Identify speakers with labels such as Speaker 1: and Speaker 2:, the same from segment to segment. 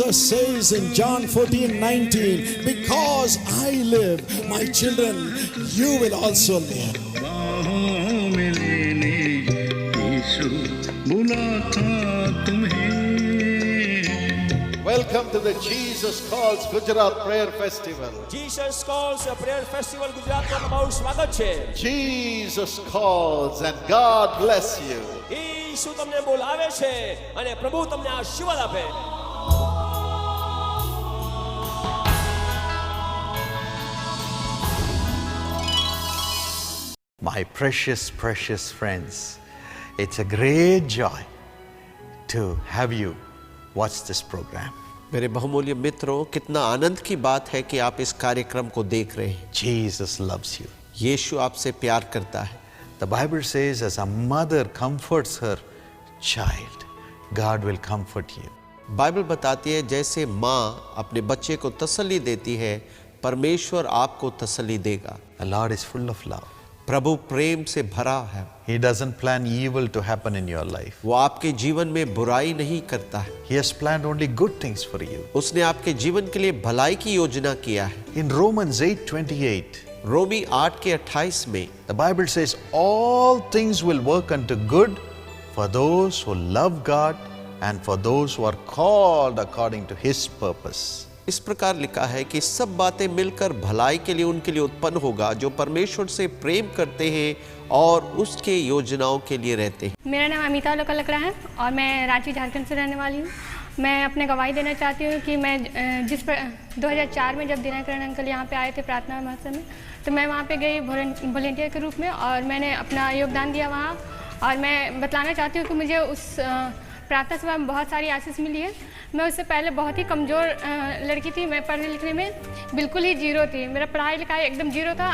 Speaker 1: Jesus says in John 14:19, because I live, my children, you will also live.
Speaker 2: बाहों में लेने यीशु बुलाता तुम्हें।
Speaker 3: Welcome to the Jesus Calls Gujarat Prayer Festival.
Speaker 4: Jesus Calls Prayer Festival ગુજરાતમાં તમારું સ્વાગત છે.
Speaker 3: Jesus calls and God bless you.
Speaker 4: ઈસુ તમને બોલાવે છે અને પ્રભુ તમને આશીર્વાદ આપે.
Speaker 5: My precious, precious friends, it's a great joy to have you watch this program.
Speaker 6: मेरे बहुमूल्य मित्रों, कितना आनंद की बात है कि आप इस कार्यक्रम को देख रहे हैं.
Speaker 5: Jesus loves you.
Speaker 6: यीशु आपसे प्यार करता है.
Speaker 5: The Bible says, as a mother comforts her child, God will comfort you.
Speaker 6: Bible बताती है जैसे माँ अपने बच्चे को तसल्ली देती है, परमेश्वर आपको तसल्ली देगा.
Speaker 5: The Lord is full of love.
Speaker 6: प्रभु प्रेम से भरा है.
Speaker 5: He doesn't plan evil to happen in your life.
Speaker 6: वो आपके जीवन में बुराई नहीं करता है.
Speaker 5: He has planned only good things for you.
Speaker 6: उसने आपके जीवन के लिए भलाई की योजना किया है.
Speaker 5: In Romans 8:28,
Speaker 6: रोमी 8 के 28 में
Speaker 5: the Bible says, all things will work unto good for those who love God and for those who are called according to His purpose.
Speaker 6: इस प्रकार लिखा है कि सब बातें मिलकर भलाई के लिए उनके लिए उत्पन्न होगा जो परमेश्वर से प्रेम करते हैं और उसके योजनाओं के लिए रहते हैं.
Speaker 7: मेरा नाम अमिता लकड़ा है और मैं रांची झारखंड से रहने वाली हूँ. मैं अपने गवाही देना चाहती हूँ कि मैं 2004 में जब दिनाकरण अंकल यहाँ पे आए थे प्रार्थना महोत्सव में, तो मैं वहाँ पे गई वॉलंटियर के रूप में और मैंने अपना योगदान दिया वहाँ. और मैं बतलाना चाहती हूँ कि मुझे उस प्रार्थना सभा में बहुत सारी आशीष मिली है. मैं उससे पहले बहुत ही कमज़ोर लड़की थी. मैं पढ़ने लिखने में बिल्कुल ही जीरो थी. मेरा पढ़ाई लिखाई एकदम जीरो था.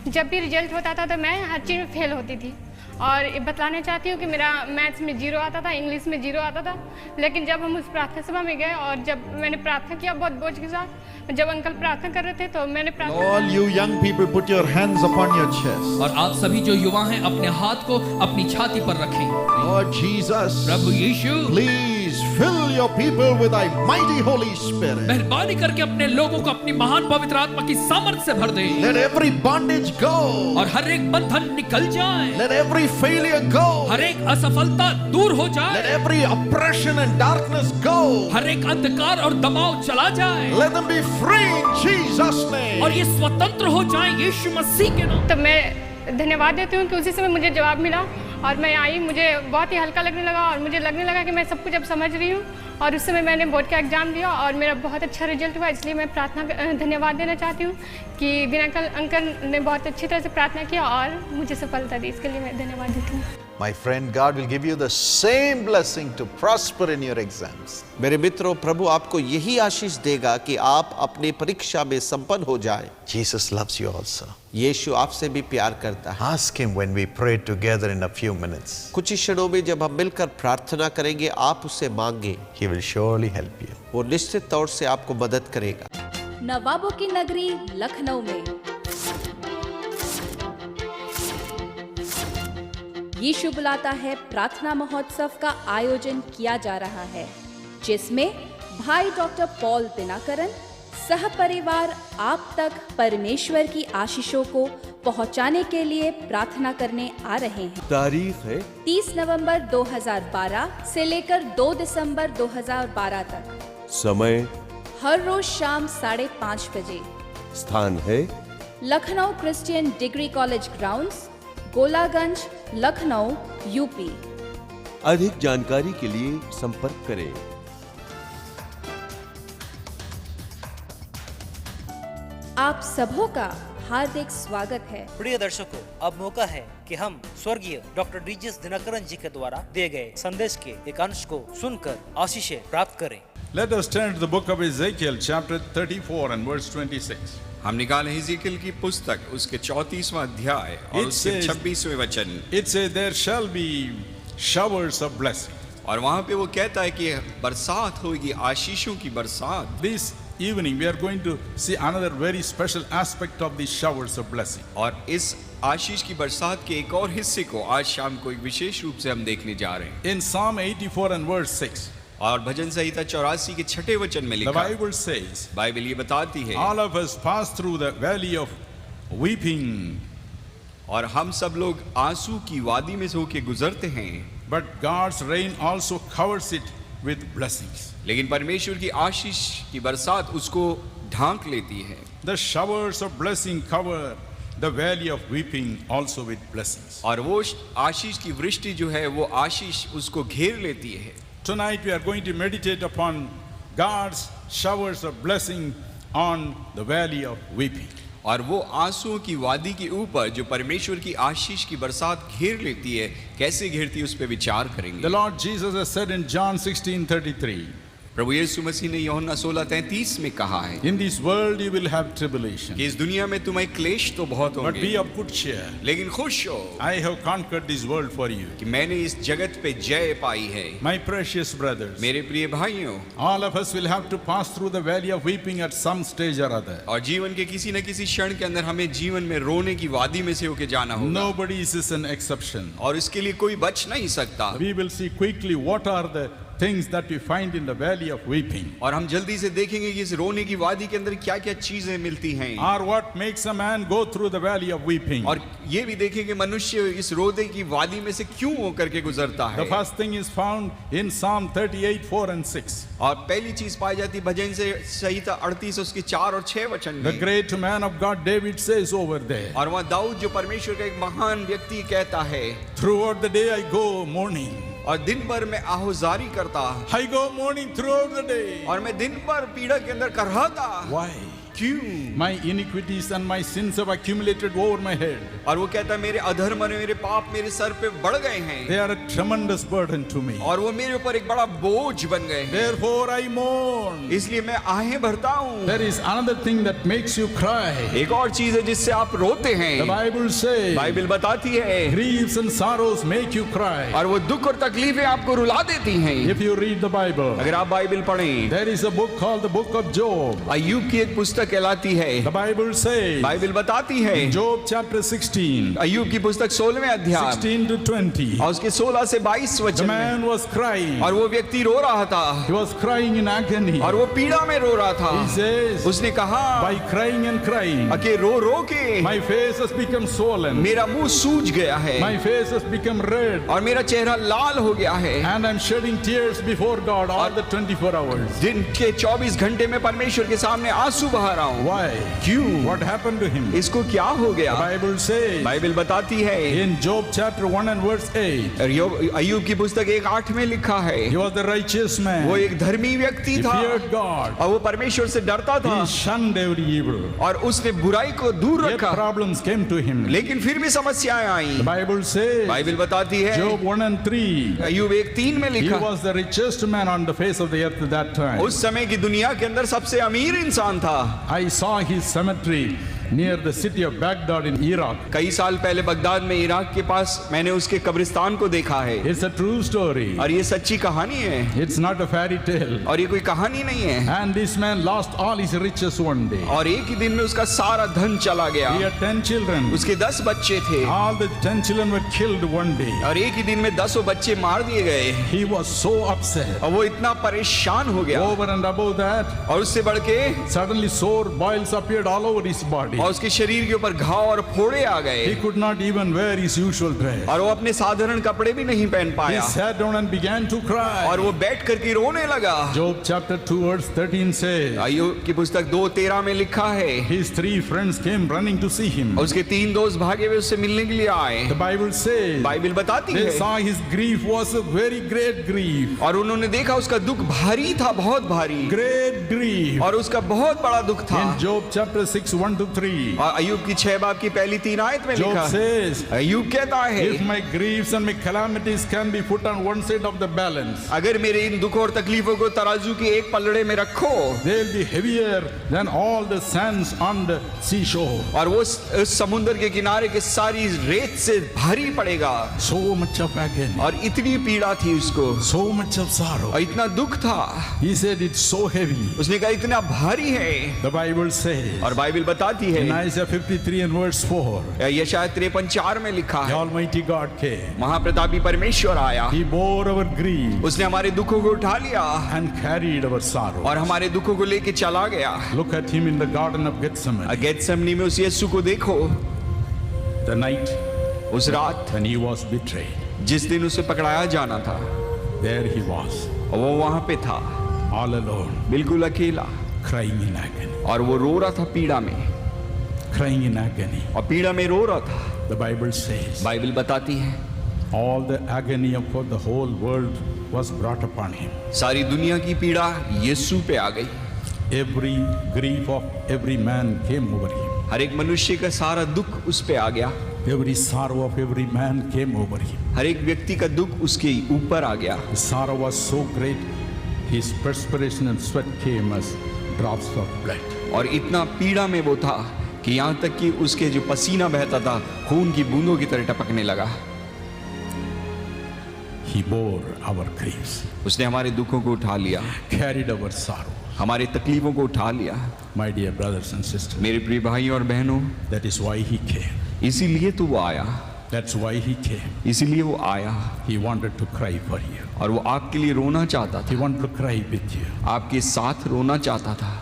Speaker 7: जब भी रिजल्ट होता था तो मैं हर चीज़ में फेल होती थी. और बतलाना चाहती हूँ कि मेरा मैथ्स में जीरो आता था, इंग्लिश में जीरो आता था. लेकिन जब हम उस प्रार्थना सभा में गए और जब मैंने प्रार्थना किया बहुत बोझ के साथ, जब अंकल प्रार्थना कर रहे थे तो मैंने प्रार्थना.
Speaker 1: All you young people, put your hands upon your chest.
Speaker 8: और आप सभी जो युवा हैं अपने हाथ को अपनी छाती पर रखें.
Speaker 1: Lord Jesus,
Speaker 8: Prabhu Yeshu,
Speaker 1: please fill your people with thy mighty Holy Spirit.
Speaker 8: मेहरबानी करके अपने लोगों को अपनी महान पवित्र आत्मा की सामर्थ से भर दे.
Speaker 1: Let every bondage go.
Speaker 8: और हर एक बंधन निकल जाए.
Speaker 1: Let every failure go.
Speaker 8: हर एक असफलता दूर हो जाए.
Speaker 1: Let every oppression and darkness go.
Speaker 8: हर एक अंधकार और दबाव चला जाए.
Speaker 1: Let them be free in Jesus' name.
Speaker 8: और ये स्वतंत्र हो जाए यीशु मसीह के नाम.
Speaker 7: तो मैं धन्यवाद देती हूँ कि उसी समय मुझे जवाब मिला और मैं आई. मुझे बहुत ही हल्का लगने लगा और मुझे लगने लगा कि मैं सब कुछ अब समझ रही हूँ. और उस समय मैंने बोर्ड का एग्ज़ाम दिया और मेरा बहुत अच्छा रिजल्ट हुआ. इसलिए मैं धन्यवाद देना चाहती हूँ कि दिनाकर अंकल ने बहुत अच्छी तरह से प्रार्थना किया और मुझे सफलता दी. इसके लिए मैं धन्यवाद देती हूँ.
Speaker 5: My friend, God will give you the same blessing to prosper in your exams.
Speaker 6: मेरे मित्रों, प्रभु आपको यही आशीष देगा कि आप अपने परीक्षा में संपन्न हो जाए.
Speaker 5: Jesus loves you also.
Speaker 6: यीशु आपसे भी प्यार करता है.
Speaker 5: Ask Him when we pray together in a few minutes.
Speaker 6: कुछ ही क्षणों में जब हम मिलकर प्रार्थना करेंगे, आप उससे मांगे.
Speaker 5: He will surely help you.
Speaker 6: वो निश्चित तौर से आपको मदद करेगा.
Speaker 9: नवाबों की नगरी लखनऊ में यीशु बुलाता है प्रार्थना महोत्सव का आयोजन किया जा रहा है, जिसमें भाई डॉक्टर पॉल दिनाकरन सह परिवार आप तक परमेश्वर की आशीषों को पहुंचाने के लिए प्रार्थना करने आ रहे हैं.
Speaker 10: तारीख है
Speaker 9: 30 नवंबर 2012 से लेकर 2 दिसंबर 2012 तक.
Speaker 10: समय
Speaker 9: हर रोज शाम 5:30 बजे.
Speaker 10: स्थान है
Speaker 9: Lucknow Christian degree college grounds, Golaganj, Lucknow, UP.
Speaker 10: अधिक जानकारी के लिए संपर्क करें.
Speaker 9: आप सबों का हार्दिक स्वागत है.
Speaker 11: प्रिय दर्शकों, अब मौका है कि हम स्वर्गीय डॉक्टर डीजेस दिनकरन जी के द्वारा दिए गए संदेश के एक अंश को सुनकर आशीषें प्राप्त करें.
Speaker 12: Let us turn to the book of Ezekiel, chapter 34 and verse 26.
Speaker 13: हम निकालें हिजकिय्याह की पुस्तक उसके 34वां अध्याय और उसके 26वें वचन.
Speaker 12: It says there shall be showers of blessing.
Speaker 13: और वहाँ पे वो कहता है कि बरसात होगी, आशीषों की बरसात.
Speaker 12: This evening we are going to see another very special aspect of these showers of blessing.
Speaker 13: और इस आशीष की बरसात के एक और हिस्से को आज शाम को एक विशेष रूप से हम देखने जा रहे हैं.
Speaker 12: In Psalm 84 and verse 6.
Speaker 13: और भजन संहिता 84 के 6 वचन में
Speaker 12: The
Speaker 13: लिखा,
Speaker 12: Bible says,
Speaker 13: बाइबल ये बताती है,
Speaker 12: all of us pass through the valley of weeping,
Speaker 13: और हम सब लोग आंसू की वादी में से होके गुजरते हैं,
Speaker 12: but God's rain also covers it with blessings.
Speaker 13: लेकिन परमेश्वर की आशीष की बरसात उसको ढांक लेती है।
Speaker 12: The showers of blessing cover the valley of weeping also with blessings.
Speaker 13: और वो आशीष की वृष्टि जो है वो आशीष उसको घेर लेती है।
Speaker 12: Tonight we are going to meditate upon God's showers of blessing on the valley of weeping.
Speaker 13: और वो आंसुओं की वादी के ऊपर जो परमेश्वर की आशीष की बरसात घेर लेती है, कैसे घेरती है उस पर विचार करेंगे।
Speaker 12: The Lord Jesus has said in John 16:33,
Speaker 13: प्रभु यीशु मसीह ने यूहन्ना 16:33 में कहा है,
Speaker 12: in this world you will have tribulation,
Speaker 13: कि इस दुनिया में तुम्हें क्लेश तो बहुत
Speaker 12: but
Speaker 13: होंगे,
Speaker 12: be of good cheer.
Speaker 13: लेकिन खुश हो,
Speaker 12: I have conquered this world for you.
Speaker 13: कि मैंने इस जगत पे जय पाई है।
Speaker 12: My precious brothers,
Speaker 13: मेरे प्रिय भाइयों,
Speaker 12: all of us will have to pass through the valley of weeping at some stage or other.
Speaker 13: और जीवन के किसी न किसी क्षण के अंदर हमें जीवन में रोने की वादी में से होके जाना होगा।
Speaker 12: Nobody is an exception.
Speaker 13: और इसके लिए कोई बच नहीं सकता।
Speaker 12: We will see quickly what are the things that we find in the valley of weeping.
Speaker 13: और हम जल्दी से देखेंगे कि इस रोने की वादी के अंदर क्या क्या चीजें मिलती हैं।
Speaker 12: Or what makes a man go through the valley of weeping.
Speaker 13: और ये भी देखेंगे मनुष्य इस रोने की वादी में से क्यों होकर के गुजरता है।
Speaker 12: The first thing is found in Psalm 38:4 and 6.
Speaker 13: और पहली चीज पाई जाती भजन से संहिता 38 उसके 4 और 6 वचन में।
Speaker 12: The great man of God David says over there.
Speaker 13: और वहाँ दाऊद जो परमेश्वर का एक महान व्यक्ति कहता है,
Speaker 12: Throughout the day I go mourning.
Speaker 13: और दिन भर मैं आहुजारी करता,
Speaker 12: I go mourning throughout the day.
Speaker 13: और मैं दिन भर पीड़ा के अंदर करहाता।
Speaker 12: Why?
Speaker 13: क्यों?
Speaker 12: My iniquities and my sins have accumulated over my head.
Speaker 13: और वो कहता है मेरे अधर्म और मेरे पाप मेरे सर पे बढ़ गए हैं।
Speaker 12: They are a tremendous burden to me.
Speaker 13: और वो मेरे ऊपर एक बड़ा बोझ बन गए हैं।
Speaker 12: Therefore I mourn.
Speaker 13: इसलिए मैं आहें भरता हूँ।
Speaker 12: There is another thing that makes you cry.
Speaker 13: एक और चीज है जिससे आप रोते हैं।
Speaker 12: The Bible says,
Speaker 13: बाइबल बताती है,
Speaker 12: griefs and sorrows make you cry.
Speaker 13: और वो दुख और तकलीफें आपको रुला देती हैं।
Speaker 12: If you read the Bible,
Speaker 13: अगर आप बाइबल पढ़ें,
Speaker 12: there is a book called the Book of Job.
Speaker 13: अय्यूब की एक पुस्तक कहलाती है।
Speaker 12: The Bible says,
Speaker 13: बाइबल बताती है,
Speaker 12: Job chapter 16,
Speaker 13: अय्यूब की पुस्तक 16वें अध्याय
Speaker 12: 16 to 20.
Speaker 13: और उसके 16 से 22
Speaker 12: The
Speaker 13: वचन में,
Speaker 12: man was crying.
Speaker 13: और वो व्यक्ति रो रहा था,
Speaker 12: He was crying in agony.
Speaker 13: और वो पीड़ा में रो रहा था।
Speaker 12: He says,
Speaker 13: उसने कहा,
Speaker 12: by crying and crying,
Speaker 13: कि रो रो के
Speaker 12: my face has become swollen.
Speaker 13: मेरा मुंह सूज गया है,
Speaker 12: My face has become red.
Speaker 13: और मेरा चेहरा लाल हो गया है,
Speaker 12: And I'm shedding tears before God all the 24 hours.
Speaker 13: दिन के 24 घंटे में परमेश्वर के सामने आंसू बहा रहा हूँ।
Speaker 12: Why?
Speaker 13: क्यों?
Speaker 12: What happened to him?
Speaker 13: इसको क्या हो गया?
Speaker 12: The Bible says,
Speaker 13: बाइबल बताती है,
Speaker 12: in Job chapter 1 and verse 8,
Speaker 13: अय्यूब की पुस्तक 1:8 में लिखा है,
Speaker 12: he was the righteous man.
Speaker 13: वो एक धर्मी व्यक्ति
Speaker 12: He
Speaker 13: था,
Speaker 12: feared God.
Speaker 13: और वो परमेश्वर से डरता था,
Speaker 12: He shunned every evil.
Speaker 13: और उसने बुराई को दूर
Speaker 12: Yet
Speaker 13: रखा,
Speaker 12: problems came to him.
Speaker 13: लेकिन फिर भी समस्याएं आई।
Speaker 12: The Bible says,
Speaker 13: बाइबल बताती है,
Speaker 12: Job 1 and 3,
Speaker 13: अय्यूब 1:3 में
Speaker 12: he
Speaker 13: लिखा,
Speaker 12: was the richest man on the face of the earth at that time.
Speaker 13: उस समय की दुनिया के अंदर सबसे अमीर इंसान था।
Speaker 12: I saw his cemetery near the city of Baghdad in Iraq.
Speaker 13: कई साल पहले बगदाद में इराक के पास मैंने उसके कब्रिस्तान को देखा है।
Speaker 12: It's a true story.
Speaker 13: और ये सच्ची कहानी है,
Speaker 12: It's not a fairy tale.
Speaker 13: और ये कोई कहानी नहीं है।
Speaker 12: And this man lost all his riches one day.
Speaker 13: और एक ही दिन में उसका सारा धन चला गया।
Speaker 12: He had 10 children.
Speaker 13: उसके 10 बच्चे थे,
Speaker 12: All the 10 children were killed one day.
Speaker 13: और एक ही दिन में 10 बच्चे मार दिए गए।
Speaker 12: He was so upset.
Speaker 13: और वो इतना परेशान हो गया।
Speaker 12: Over and above that,
Speaker 13: और उससे बढ़ के
Speaker 12: suddenly sore boils appeared all over his body.
Speaker 13: और उसके शरीर के ऊपर घाव और फोड़े आ गए।
Speaker 12: He could not even wear his usual dress.
Speaker 13: और वो अपने साधारण कपड़े भी नहीं पहन
Speaker 12: He
Speaker 13: पाया।
Speaker 12: sat down and began to cry.
Speaker 13: और वो बैठ करके रोने लगा।
Speaker 12: Job chapter 2 verse 13 says,
Speaker 13: अय्यूब की पुस्तक 2:13 में लिखा है,
Speaker 12: his 3 friends came running to see him.
Speaker 13: उसके 3 दोस्त भागे हुए उससे मिलने के लिए आए।
Speaker 12: The Bible says,
Speaker 13: बाइबल बताती
Speaker 12: they
Speaker 13: है,
Speaker 12: saw his grief was a very great grief.
Speaker 13: और उन्होंने देखा उसका दुख भारी था, बहुत भारी,
Speaker 12: Great grief.
Speaker 13: और उसका बहुत बड़ा दुख था।
Speaker 12: In Job chapter 6 1 to 3,
Speaker 13: और अय्यूब की 6 बाब की पहली 3 आयत में
Speaker 12: Job
Speaker 13: लिखा,
Speaker 12: says,
Speaker 13: अय्यूब कहता है,
Speaker 12: if my griefs and my calamities can be put on one side of the balance,
Speaker 13: अगर मेरे इन दुखों और तकलीफों को तराजू के एक पलड़े में रखो,
Speaker 12: they will be heavier than all the sands on the seashore.
Speaker 13: और वो उस समुद्र के किनारे के सारी रेत से भारी पड़ेगा।
Speaker 12: So much of agony.
Speaker 13: और इतनी पीड़ा थी उसको,
Speaker 12: So much of sorrow.
Speaker 13: और इतना दुख था।
Speaker 12: He said it's so heavy.
Speaker 13: उसने कहा इतना भारी है।
Speaker 12: The Bible says,
Speaker 13: और बाइबल बताती
Speaker 12: In
Speaker 13: है।
Speaker 12: Isaiah 53 and verse 4,
Speaker 13: यशायाह 53:4 में लिखा
Speaker 12: the
Speaker 13: है,
Speaker 12: Almighty God came.
Speaker 13: महाप्रतापी परमेश्वर आया,
Speaker 12: He bore our grief
Speaker 13: उसने हमारे दुखों को उठा लिया
Speaker 12: and carried our sorrow.
Speaker 13: और हमारे दुखों को लेके चला गया।
Speaker 12: Look at him in the Garden of Gethsemane.
Speaker 13: गेतसेमनी में उस यीशु को देखो,
Speaker 12: The night
Speaker 13: उस रात
Speaker 12: when he was betrayed.
Speaker 13: जिस दिन उसे पकड़ाया जाना था,
Speaker 12: There he was,
Speaker 13: और वो वहां पे था,
Speaker 12: all alone,
Speaker 13: बिल्कुल अकेला,
Speaker 12: crying in agony.
Speaker 13: और वो रो रहा था पीड़ा में,
Speaker 12: Crying in agony.
Speaker 13: और पीड़ा में रो रहा था।
Speaker 12: The Bible says,
Speaker 13: बाइबल बताती है
Speaker 12: all the agony of the whole world was brought upon him.
Speaker 13: सारी दुनिया की पीड़ा यीशु पे आ गई।
Speaker 12: Every grief of every man came over him.
Speaker 13: हर एक मनुष्य का सारा दुख उस पे आ गया,
Speaker 12: Every sorrow of every man came over him.
Speaker 13: हर एक व्यक्ति का दुख उसके ऊपर आ गया।
Speaker 12: The sorrow was so great, his perspiration and sweat came as drops of blood.
Speaker 13: और इतना पीड़ा में वो था कि यहाँ तक कि उसके जो पसीना बहता था खून की बूंदों की तरह टपकने लगा।
Speaker 12: He bore our griefs,
Speaker 13: उसने हमारे दुखों को उठा लिया,
Speaker 12: carried our sorrow.
Speaker 13: हमारे तकलीफों को उठा लिया।
Speaker 12: My dear brothers and sisters,
Speaker 13: मेरे प्रिय भाई और बहनों,
Speaker 12: that is why he came.
Speaker 13: इसीलिए तो वो आया,
Speaker 12: That's why he came.
Speaker 13: इसीलिए वो आया,
Speaker 12: He wanted to cry for you.
Speaker 13: और वो आपके लिए रोना चाहता
Speaker 12: He
Speaker 13: था,
Speaker 12: wanted to cry with you.
Speaker 13: आपके साथ रोना चाहता था।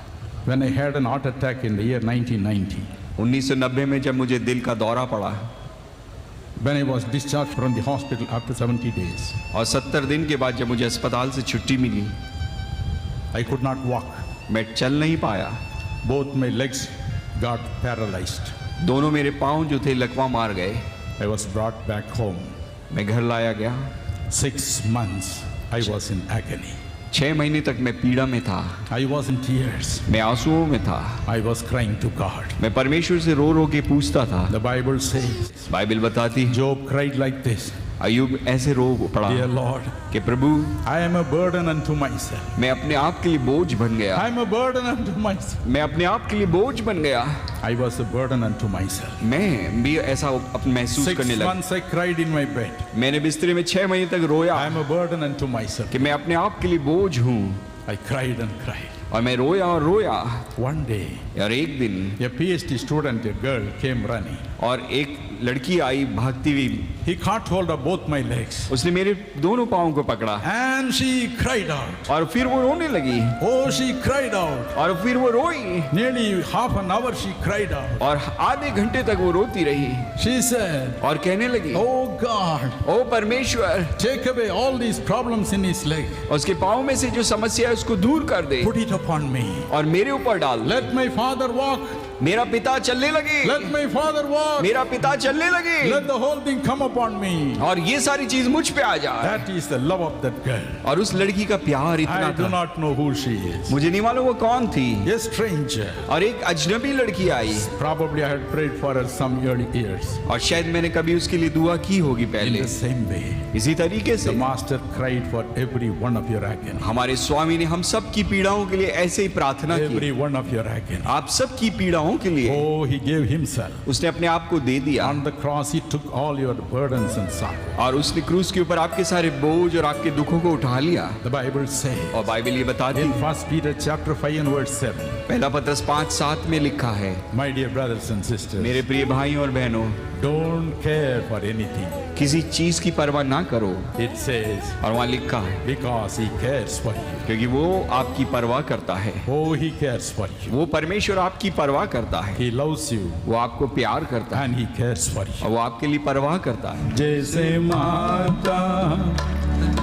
Speaker 12: When I had an heart attack in the year 1990,
Speaker 13: 1990 में जब मुझे दिल का दौरा पड़ा
Speaker 12: when I was discharged from the hospital after 70 days,
Speaker 13: और 70 दिन के बाद जब मुझे अस्पताल से छुट्टी मिली,
Speaker 12: I could not walk.
Speaker 13: मैं चल नहीं पाया।
Speaker 12: Both my legs got paralyzed.
Speaker 13: दोनों मेरे पाँव जो थे लकवा मार गए।
Speaker 12: I was brought back home.
Speaker 13: मैं घर लाया गया।
Speaker 12: 6 months I was in agony.
Speaker 13: 6 महीने तक मैं पीड़ा में था,
Speaker 12: I was in tears.
Speaker 13: मैं आंसुओं में था,
Speaker 12: I was crying to God.
Speaker 13: मैं परमेश्वर से रो रो के पूछता था।
Speaker 12: The Bible says,
Speaker 13: बाइबल बताती है,
Speaker 12: Job cried like this,
Speaker 13: अय्यूब ऐसे रो पड़ा
Speaker 12: Dear Lord,
Speaker 13: कि प्रभु
Speaker 12: I am a burden unto myself.
Speaker 13: मैं अपने आप के लिए बोझ बन गया,
Speaker 12: I am a burden unto myself.
Speaker 13: मैं अपने आप के लिए बोझ बन गया।
Speaker 12: I was a burden unto myself.
Speaker 13: मैं भी ऐसा महसूस
Speaker 12: 6
Speaker 13: करने लगा।
Speaker 12: months I cried in my bed.
Speaker 13: मैंने बिस्तरे में 6 महीने तक रोया
Speaker 12: I am a burden unto myself.
Speaker 13: कि मैं अपने आप के लिए बोझ हूँ,
Speaker 12: I cried and cried.
Speaker 13: और मैं रोया और रोया।
Speaker 12: One day,
Speaker 13: और एक दिन
Speaker 12: a PhD student, a girl, came running.
Speaker 13: और एक लड़की आई भागती हुई,
Speaker 12: He caught hold of both my legs.
Speaker 13: उसने मेरे दोनों पाँव को पकड़ा
Speaker 12: And she cried out.
Speaker 13: और फिर वो रोने लगी,
Speaker 12: Oh, she cried out.
Speaker 13: और फिर वो रोई
Speaker 12: Nearly half an hour she cried out.
Speaker 13: और आधे घंटे तक वो रोती रही
Speaker 12: She said,
Speaker 13: और कहने लगी,
Speaker 12: Oh God,
Speaker 13: ओ परमेश्वर,
Speaker 12: take away all these problems in his leg.
Speaker 13: उसके पाँव में से जो समस्या है उसको दूर कर दे
Speaker 12: Put it upon me.
Speaker 13: और मेरे ऊपर डाल।
Speaker 12: Let my father walk.
Speaker 13: मेरा पिता चलने लगे,
Speaker 12: Let my father walk.
Speaker 13: मेरा पिता चलने लगे,
Speaker 12: Let the whole thing come upon me.
Speaker 13: और ये सारी चीज मुझ पे आ जाए।
Speaker 12: That is the love of that girl.
Speaker 13: और उस लड़की का प्यार इतना
Speaker 12: I do
Speaker 13: था,
Speaker 12: not know who she is.
Speaker 13: मुझे नहीं मालूम वो कौन थी।
Speaker 12: A stranger.
Speaker 13: और एक अजनबी लड़की आई,
Speaker 12: Probably I had prayed for her some early years.
Speaker 13: और शायद मैंने कभी उसके लिए दुआ की होगी
Speaker 12: In
Speaker 13: पहले।
Speaker 12: the same way,
Speaker 13: इसी तरीके
Speaker 12: the
Speaker 13: से
Speaker 12: Master cried for every one of your agony.
Speaker 13: हमारे स्वामी ने हम सब की पीड़ाओं के लिए ऐसे ही प्रार्थना की।
Speaker 12: Every one of your agony.
Speaker 13: आप सब की पीड़ाओं के लिए
Speaker 12: Oh, he gave himself.
Speaker 13: उसने अपने आप को दे दिया,
Speaker 12: On the cross, he took all your burdens and sorrow.
Speaker 13: और उसने क्रूस के ऊपर आपके सारे बोझ और आपके दुखों को उठा लिया।
Speaker 12: The Bible says
Speaker 13: और बाइबल ये बताती
Speaker 12: in
Speaker 13: है,
Speaker 12: 1 Peter chapter 5 and verse 7.
Speaker 13: पहला पत्रस 5:7 में लिखा है,
Speaker 12: My dear brothers and sisters,
Speaker 13: मेरे प्रिय भाई और बहनों,
Speaker 12: don't care for anything.
Speaker 13: किसी चीज की परवाह ना करो।
Speaker 12: It says,
Speaker 13: और वहाँ लिखा है,
Speaker 12: because he cares for you.
Speaker 13: क्योंकि वो आपकी परवाह करता है।
Speaker 12: Oh, he cares for you.
Speaker 13: वो परमेश्वर आपकी परवाह करता है,
Speaker 12: He loves you
Speaker 13: वो आपको प्यार करता है
Speaker 12: and he cares for you.
Speaker 13: और वो आपके लिए परवाह करता है।
Speaker 12: जैसे माता,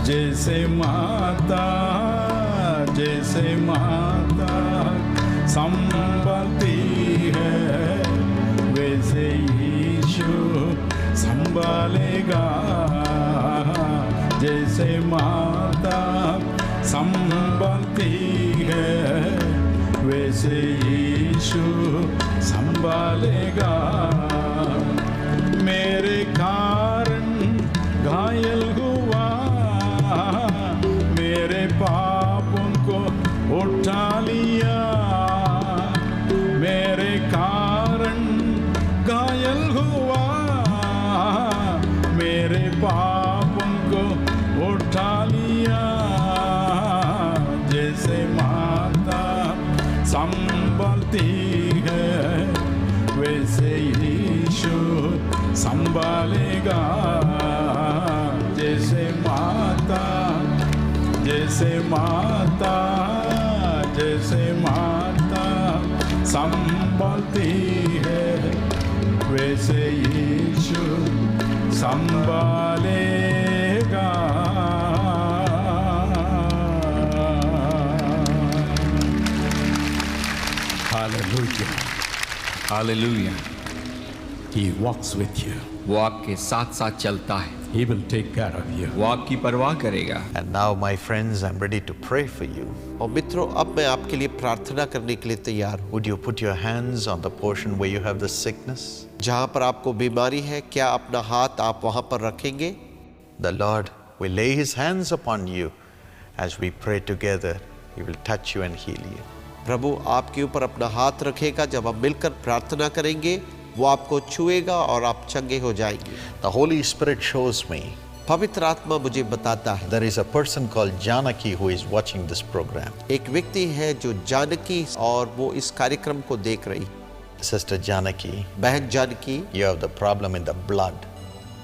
Speaker 12: जैसे माता, जैसे माता संभलती है, वैसे यीशु संभालेगा। जैसे माता संभलती है, वैसे यीशु संभालेगा। मेरे कारण घायल हुआ, मेरे पापों को उठा लिया। मेरे कारण घायल हुआ, मेरे पापों को उठा लिया। जैसे माता संभलती है, यीशु संभालेगा, जैसे माता संभालती है, वैसे यीशु संभालेगा। Hallelujah.
Speaker 13: Hallelujah.
Speaker 12: He walks with you.
Speaker 13: वो आपके साथ साथ चलता है,
Speaker 12: He will take care of you.
Speaker 13: वो आपकी परवाह करेगा।
Speaker 5: And now, my friends, I'm ready to pray for you.
Speaker 6: और मित्रों, अब मैं आपके लिए प्रार्थना करने के लिए तैयार हूँ।
Speaker 5: Would you put your hands on the portion where you have the sickness?
Speaker 6: जहाँ पर आपको बीमारी है, क्या अपना हाथ आप वहाँ पर रखेंगे?
Speaker 5: The Lord will lay His hands upon you as we pray together. He will touch you and heal you.
Speaker 6: प्रभु आपके ऊपर अपना हाथ रखेगा। जब हम मिलकर प्रार्थना करेंगे, वो आपको छुएगा और आप चंगे हो जाएंगे।
Speaker 5: The Holy Spirit shows me
Speaker 6: पवित्र आत्मा मुझे बताता है,
Speaker 5: there is a person called Janaki who is watching this program.
Speaker 6: एक व्यक्ति है जो जानकी, और वो इस कार्यक्रम को देख रही।
Speaker 5: Sister Janaki,
Speaker 6: बहन Janaki,
Speaker 5: you have the problem in the blood.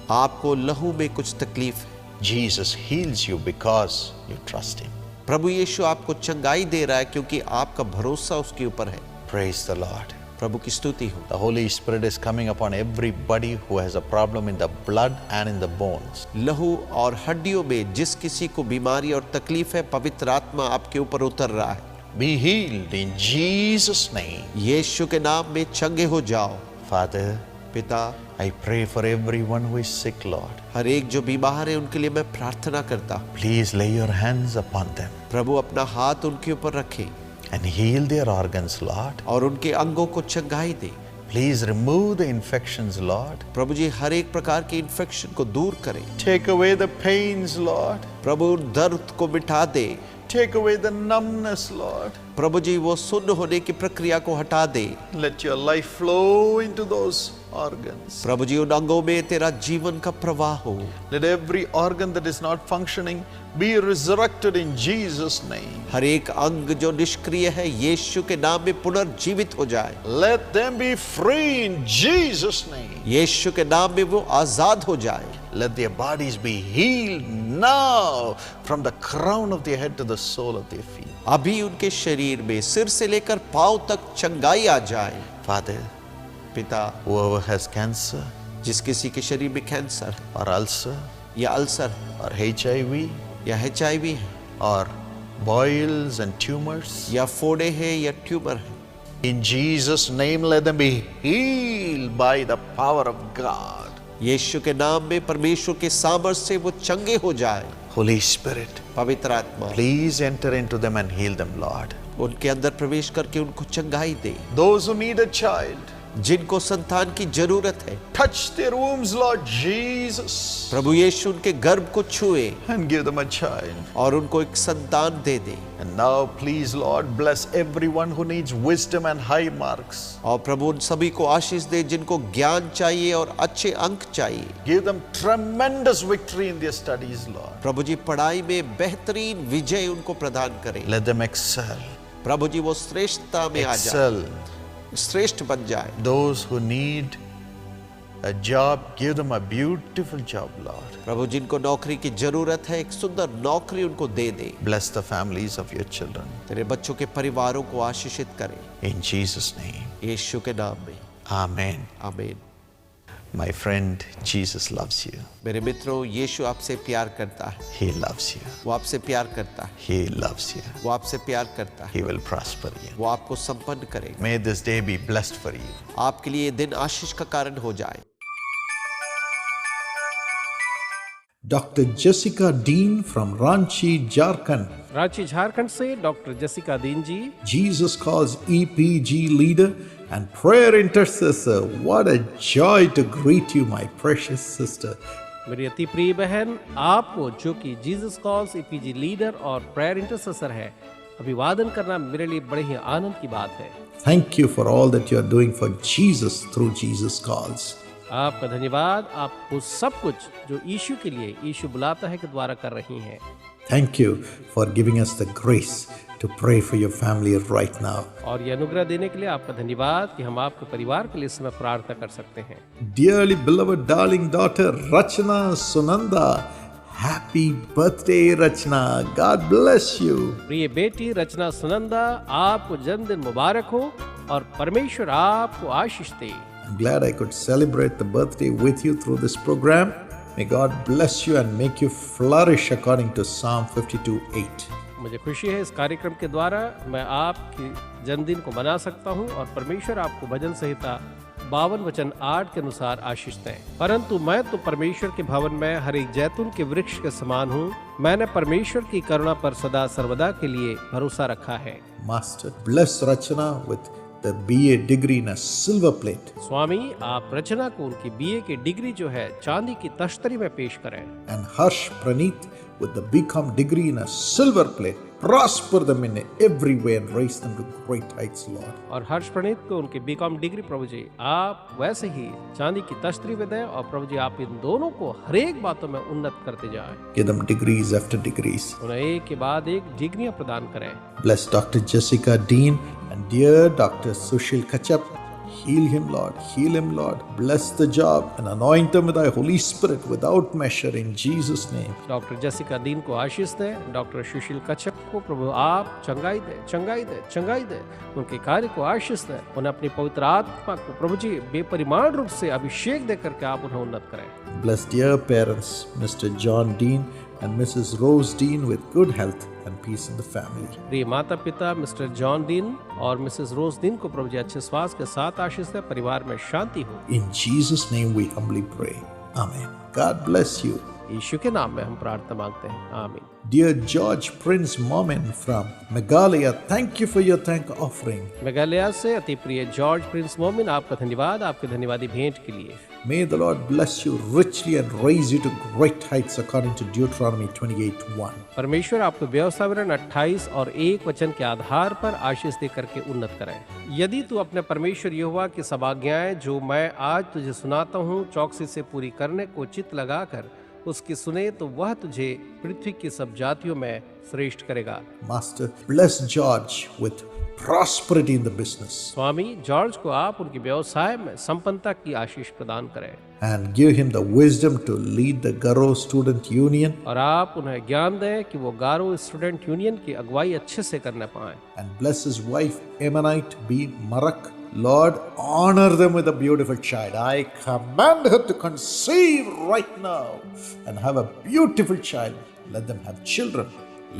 Speaker 6: आपको लहू में कुछ तकलीफ है।
Speaker 5: Jesus heals you because you trust Him.
Speaker 6: प्रभु यीशु आपको चंगाई दे रहा है क्योंकि आपका भरोसा उसके ऊपर है।
Speaker 5: Praise the Lord.
Speaker 6: प्रभु की स्तुति हो।
Speaker 5: The Holy Spirit is coming upon everybody who has a problem in the blood and in the bones.
Speaker 6: लहू और हड्डियों में जिस किसी को बीमारी और तकलीफ है, पवित्र आत्मा आपके ऊपर उतर रहा है।
Speaker 5: Be healed in Jesus' name.
Speaker 6: यीशु के नाम में चंगे हो जाओ।
Speaker 5: Father,
Speaker 6: पिता,
Speaker 5: I pray for everyone who is sick, Lord.
Speaker 6: हर एक जो बीमार है उनके लिए मैं प्रार्थना करता हूँ।
Speaker 5: Please lay your hands upon them
Speaker 6: प्रभु अपना हाथ उनके ऊपर रखे
Speaker 5: and heal their organs, Lord.
Speaker 6: और उनके अंगों को चंगाई दे।
Speaker 5: Please remove the infections, Lord.
Speaker 6: प्रभु जी हर एक प्रकार के इन्फेक्शन को दूर करें।
Speaker 5: Take away the pains, Lord.
Speaker 6: प्रभु दर्द को मिटा दे।
Speaker 5: Take away the numbness, Lord.
Speaker 6: प्रभु जी वो सुन्न होने की प्रक्रिया को हटा दे।
Speaker 5: Let your life flow into those organs.
Speaker 6: प्रभु जी उन अंगों में तेरा जीवन का प्रवाह हो।
Speaker 5: Let every organ that is not functioning be resurrected in Jesus' name.
Speaker 6: हर एक अंग जो निष्क्रिय है, यीशु के नाम में पुनर्जीवित हो जाए।
Speaker 5: Let them be free in Jesus' name.
Speaker 6: यीशु के नाम में वो आजाद हो जाए।
Speaker 5: Let their bodies be healed now from the crown of their head to the sole of their feet.
Speaker 6: अभी उनके शरीर में सिर से लेकर पांव तक चंगाई आ जाए।
Speaker 5: Father,
Speaker 6: पिता,
Speaker 5: whoever has cancer
Speaker 6: जिस किसी के शरीर में कैंसर
Speaker 5: or ulcer
Speaker 6: या अल्सर
Speaker 5: or HIV
Speaker 6: या HIV है
Speaker 5: or boils and tumors,
Speaker 6: या फोड़े हैं या ट्यूमर है,
Speaker 5: in Jesus' name let them be healed by the power of God.
Speaker 6: यीशु के नाम में परमेश्वर के सामर्थ्य से वो चंगे हो जाए।
Speaker 5: Holy Spirit,
Speaker 6: पवित्र आत्मा,
Speaker 5: please enter into them and heal them, Lord.
Speaker 6: उनके अंदर प्रवेश करके उनको चंगाई दे।
Speaker 5: Those who need a child,
Speaker 6: जिनको संतान की जरूरत है,
Speaker 5: touch their wombs, Lord Jesus,
Speaker 6: प्रभु यीशु उनके गर्भ को छुए
Speaker 5: and give them a child.
Speaker 6: और उनको एक संतान दे दे।
Speaker 5: And now, please, Lord, bless everyone who needs wisdom and high marks.
Speaker 6: और प्रभु उन सभी को आशीष दे जिनको ज्ञान चाहिए और अच्छे अंक चाहिए।
Speaker 5: Give them tremendous victory in their studies, Lord.
Speaker 6: प्रभु जी पढ़ाई में बेहतरीन विजय उनको प्रदान करें।
Speaker 5: Let them excel.
Speaker 6: प्रभु जी वो श्रेष्ठता में आ जाए,
Speaker 5: Excel.
Speaker 6: श्रेष्ठ बन जाए।
Speaker 5: Those who need a job, give them a beautiful job, Lord.
Speaker 6: प्रभु जिनको नौकरी की जरूरत है, एक सुंदर नौकरी उनको दे दे।
Speaker 5: Bless the families of your children.
Speaker 6: तेरे बच्चों के परिवारों को आशीषित करे,
Speaker 5: In Jesus' name.
Speaker 6: यीशु के नाम में,
Speaker 5: Amen.
Speaker 6: आमीन।
Speaker 5: My friend, Jesus loves you.
Speaker 6: मेरे मित्रों, यीशु आपसे प्यार करता है।
Speaker 5: He loves you.
Speaker 6: वो आपसे प्यार करता है।
Speaker 5: He loves you.
Speaker 6: वो आपसे प्यार करता है।
Speaker 5: He will prosper you.
Speaker 6: वो आपको संपन्न करेगा।
Speaker 5: May this day be blessed for you.
Speaker 6: आपके लिए ये दिन आशीष का कारण हो जाए।
Speaker 1: Dr. Jessica Dean from Ranchi, Jharkhand.
Speaker 14: Ranchi Jharkhand से doctor Jessica Deen ji.
Speaker 1: Jesus Calls EPG leader and prayer intercessor. What a joy to greet you, my precious sister.
Speaker 14: मेरी अति प्रिय बहन, आपको जो कि जीसस कॉल्स ईपीजी लीडर और प्रेयर इंटरसेसर है, अभिवादन करना मेरे लिए बड़े ही आनंद की बात है।
Speaker 1: Thank you for all that you are doing for Jesus through Jesus Calls.
Speaker 14: आपका धन्यवाद, आप वो सब कुछ जो यीशु के लिए यीशु बुलाता है के द्वारा कर रही हैं।
Speaker 1: Thank you for giving us the grace to pray for your family right now.
Speaker 14: और ये अनुग्रह देने के लिए आपका धन्यवाद कि हम आपके परिवार के लिए इस समय प्रार्थना कर सकते हैं।
Speaker 1: Dearly beloved darling daughter Rachna Sunanda, happy birthday Rachna. God bless you.
Speaker 14: प्रिय बेटी रचना सुनंदा, आपको जन्मदिन मुबारक हो और परमेश्वर आपको आशीष दे।
Speaker 1: I'm glad I could celebrate the birthday with you through this program. May God bless you and make you flourish according to Psalm 52:8.
Speaker 14: मुझे खुशी है इस कार्यक्रम के द्वारा मैं आपके जन्मदिन को मना सकता हूं और परमेश्वर आपको भजन संहिता 52:8 के अनुसार आशीष दें। परंतु मैं तो परमेश्वर के भवन में हर एक जैतून के वृक्ष के समान हूँ। मैंने परमेश्वर की करुणा पर सदा सर्वदा के लिए भरोसा रखा है।
Speaker 1: Master, bless Rachna with the BA degree in a silver plate.
Speaker 14: स्वामी, आप रचना को उनकी BA की डिग्री जो है चांदी की तश्तरी में पेश करें।
Speaker 1: And Harsh Praneeth with the BCom degree in a silver plate. Prosper them in every way and raise them to great heights, Lord.
Speaker 14: और हर्ष प्रणीत को उनकी बीकॉम डिग्री प्रभु जी आप वैसे ही चांदी की तश्तरी में दें और प्रभु जी आप इन दोनों को हर एक बातों में उन्नत करते जाएं।
Speaker 1: Give them degrees after degrees.
Speaker 14: उन्हें एक के बाद एक डिग्रियां प्रदान करें।
Speaker 1: Bless Dr. Jessica Dean and dear Dr. Sushil Kachap. Heal him, Lord. Heal him, Lord. Bless the job and anoint them with thy Holy Spirit without measure in Jesus' name.
Speaker 14: Doctor Jessica दीन को आशीष दें, doctor सुशील कच्छप को प्रभु आप चंगाई दे, चंगाई दे, चंगाई दे। उनके कार्य को आशीष दें, उन्हें अपनी पवित्र आत्मा को प्रभु जी बेपरिमाण रूप से अभिषेक देकर के आप उन्हें उन्नत करें।
Speaker 1: Bless dear parents, Mr. John Dean and Mrs. Rose Dean with good health and peace in the family.
Speaker 14: प्रिय माता पिता मिस्टर जॉन दीन और मिसेस रोज दीन को प्रभु जी अच्छे स्वास्थ्य के साथ आशीष दें, परिवार में शांति हो।
Speaker 1: In Jesus' name we humbly pray. Amen. God bless you.
Speaker 14: यीशु के नाम में हम प्रार्थना मांगते हैं। आमीन।
Speaker 1: Dear George Prince Momin from Meghalaya, thank you for your thank offering.
Speaker 14: Meghalaya से अति प्रिय जॉर्ज प्रिंस मोमिन, आपका धन्यवाद आपके धन्यवादी भेंट के लिए।
Speaker 1: May the Lord bless you richly and raise you to great heights according to Deuteronomy 28:1.
Speaker 14: परमेश्वर आपको व्यवस्था विवरण 28 और 1 वचन के आधार पर आशीष दे करके उन्नत करें। यदि तू अपने परमेश्वर यहोवा की सब आज्ञाएं जो मैं आज तुझे सुनाता हूँ चौकसी से पूरी करने को चित्त लगाकर उसकी सुने तो वह तुझे पृथ्वी की सब जातियों में श्रेष्ठ करेगा।
Speaker 1: Master, bless George with prosperity in the business.
Speaker 14: Swami, George को आप उनके व्यवसाय में संपन्नता की आशीष प्रदान करें।
Speaker 1: And give him the wisdom to lead the Garo Student Union.
Speaker 14: और आप उन्हें ज्ञान दें कि वो गारो स्टूडेंट यूनियन की अगुवाई अच्छे से करने पाएं।
Speaker 1: And bless his wife Ammonite B. Marak. Lord, honor them with a beautiful child. I command her to conceive right now and have a beautiful child. Let them have children.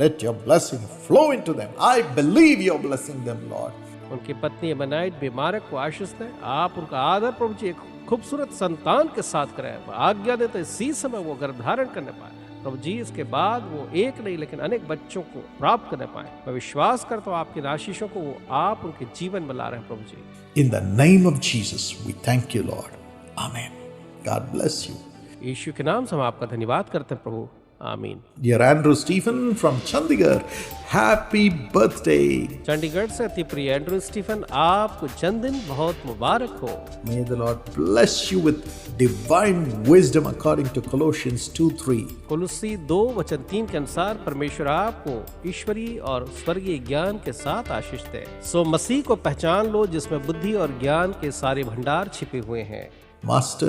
Speaker 1: Let your blessing flow into them. I believe you're blessing them, Lord.
Speaker 14: उनकी पत्नी एमनाइट बीमारक को आशीष दें। आप उनका आदर प्रभु जी एक खूबसूरत संतान के साथ करें। आज्ञा देते इसी समय वो गर्भ धारण करने पाए प्रभु जी, इसके बाद वो एक नहीं लेकिन अनेक बच्चों को प्राप्त करने पाए। मैं विश्वास करता हूँ आपकी आशीषों को वो आप उनके जीवन में ला रहे हैं प्रभु जी।
Speaker 1: In the name of Jesus, we thank you, Lord. Amen. God bless you.
Speaker 14: यीशु के नाम से हम आपका धन्यवाद करते हैं प्रभु। आमीन।
Speaker 1: Dear Andrew Stephen from Chandigarh, happy birthday.
Speaker 14: Chandigarh से अति प्रिय एंड्रू स्टीफन, आपको जन्मदिन बहुत मुबारक हो।
Speaker 1: May the Lord bless you with divine wisdom according to Colossians 2:3.
Speaker 14: कुलुस्सी 2:3 के अनुसार परमेश्वर आपको ईश्वरीय और स्वर्गीय ज्ञान के साथ आशीष दे। सो मसीह को पहचान लो जिसमें बुद्धि और ज्ञान के सारे भंडार छिपे हुए हैं।
Speaker 1: Master,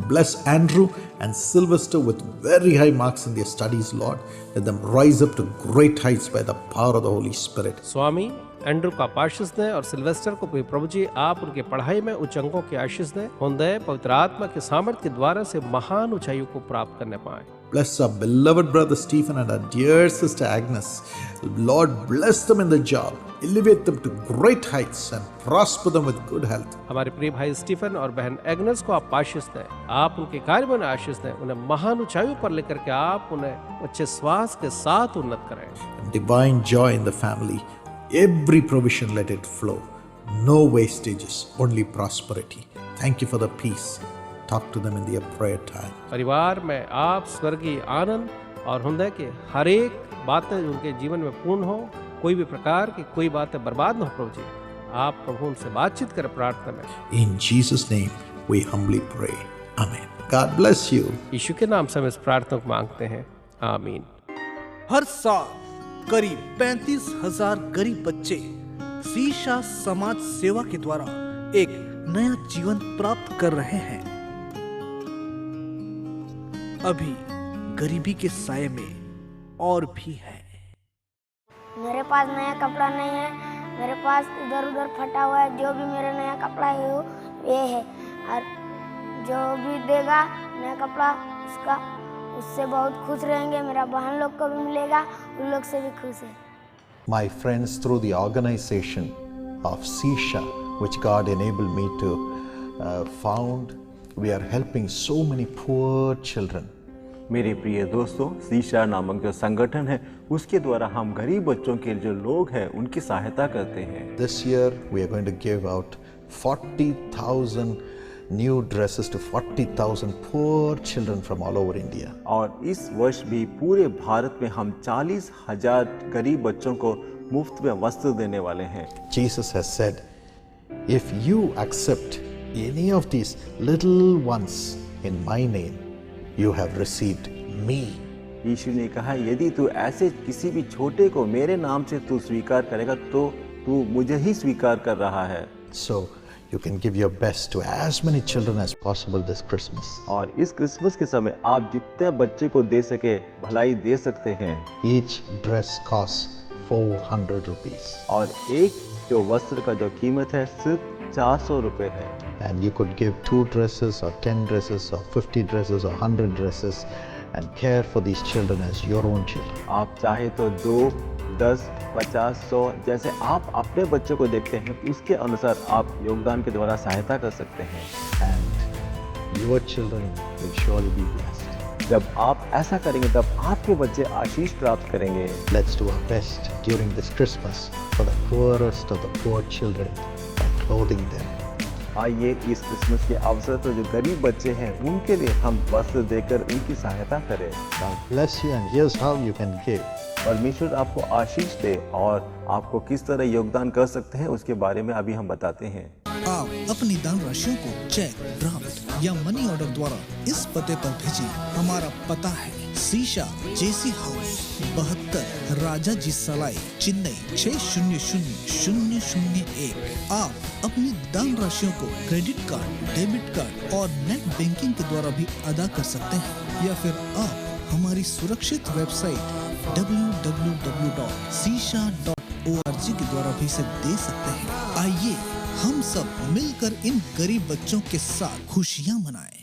Speaker 1: bless Andrew and Sylvester with very high marks in their studies, Lord. Let them rise up to great heights by the power of the Holy Spirit.
Speaker 14: Swami, Andrew का आशीष दें और सिल्वेस्टर को प्रभु जी आप उनके पढ़ाई में उच्च अंकों की आशीष दें। उन्हें पवित्र आत्मा के सामर्थ्य के द्वारा से महान ऊंचाइयों को प्राप्त करने पाएं।
Speaker 1: Bless our beloved brother Stephen and our dear sister Agnes. Lord, bless them in the job. Elevate them to great heights and prosper them with good health.
Speaker 14: हमारे प्रिय भाई स्टीफन और बहन एग्नेस को आप आशीष दें। आप उनके कार्य में आशीष दें। उन्हें महान ऊंचाइयों पर लेकर के आप उन्हें अच्छे स्वास्थ्य के साथ उन्नत करें।
Speaker 1: Divine joy in the family. Every provision let it flow. No wastages, only prosperity. Thank you for the peace. Talk to them in their prayer time.
Speaker 14: परिवार में आप स्वर्गीय आनंद और हृदय के हर एक बातें उनके जीवन में पूर्ण हो, कोई भी प्रकार की कोई बातें बर्बाद न हो प्रभु जी। आप प्रभु उनसे बातचीत करें प्रार्थना में।
Speaker 1: In Jesus' name we humbly pray. Amen. God bless you.
Speaker 14: यीशु के नाम से हम इस प्रार्थना को मांगते हैं। आमीन।
Speaker 15: हर साल करीब 35,000 गरीब बच्चे शीशा समाज सेवा के द्वारा एक नया जीवन प्राप्त कर रहे हैं। अभी गरीबी के साये में और भी है।
Speaker 16: मेरे पास नया कपड़ा नहीं है, मेरे पास इधर उधर फटा हुआ है। जो भी मेरा नया कपड़ा है वो ये है, और जो भी देगा नया कपड़ा उससे बहुत खुश रहेंगे। मेरा बहन लोग को भी मिलेगा, उन लोग से भी खुश है।
Speaker 1: My friends, through the organization of Sisha, which God enabled me to found, we are helping so many poor children.
Speaker 17: मेरे प्रिय दोस्तों, शीशा नामक जो संगठन है उसके द्वारा हम गरीब बच्चों के जो लोग हैं उनकी सहायता करते हैं।
Speaker 1: This year we are going to give out 40,000 new dresses to 40,000 poor children from all over India.
Speaker 17: और इस वर्ष भी पूरे भारत में हम 40,000 गरीब बच्चों को मुफ्त में वस्त्र देने वाले हैं।
Speaker 1: Jesus has said, if you accept any of these little ones in my name, you have received me.
Speaker 17: यीशु ने कहा, यदि तू ऐसे किसी भी छोटे को मेरे नाम से तू स्वीकार करेगा तो तू मुझे ही स्वीकार कर रहा है।
Speaker 1: So you can give your best to as many children as possible this Christmas.
Speaker 17: और इस क्रिसमस के समय आप जितने बच्चे को दे सके भलाई दे सकते हैं।
Speaker 1: Each dress costs 400 rupees.
Speaker 17: और एक जो वस्त्र का जो कीमत है सिर्फ 400 रुपए है।
Speaker 1: And you could give 2 dresses or 10 dresses or 50 dresses or 100 dresses and care for these children as your own children.
Speaker 17: आप चाहे तो 2, 10, 50, 100 जैसे आप अपने बच्चों को देखते हैं उसके अनुसार आप योगदान के द्वारा सहायता कर सकते हैं।
Speaker 1: And your children will surely be blessed.
Speaker 17: जब आप ऐसा करेंगे तब आपके बच्चे आशीष प्राप्त करेंगे।
Speaker 1: Let's do our best during this Christmas for the poorest of the poor children by clothing them.
Speaker 17: आइए इस क्रिसमस के अवसर पर जो गरीब बच्चे हैं उनके लिए हम वस्त्र देकर उनकी सहायता करें।
Speaker 1: God bless you, and here's how you can give.
Speaker 17: परमेश्वर आपको आशीष दे और आपको किस तरह योगदान कर सकते हैं उसके बारे में अभी हम बताते हैं।
Speaker 15: आप अपनी दान राशियों को चेक, ड्राफ्ट या मनी ऑर्डर द्वारा इस पते पर भेजिए। हमारा पता है शीशा जेसी हाउस 72 राजा जी सलाई चेन्नई 600001। आप अपनी दान राशियों को क्रेडिट कार्ड, डेबिट कार्ड और नेट बैंकिंग के द्वारा भी अदा कर सकते हैं, या फिर आप हमारी सुरक्षित वेबसाइट www.sisha.org के द्वारा भी इसे दे सकते हैं। आइए हम सब मिलकर इन गरीब बच्चों के साथ खुशियां मनाएं।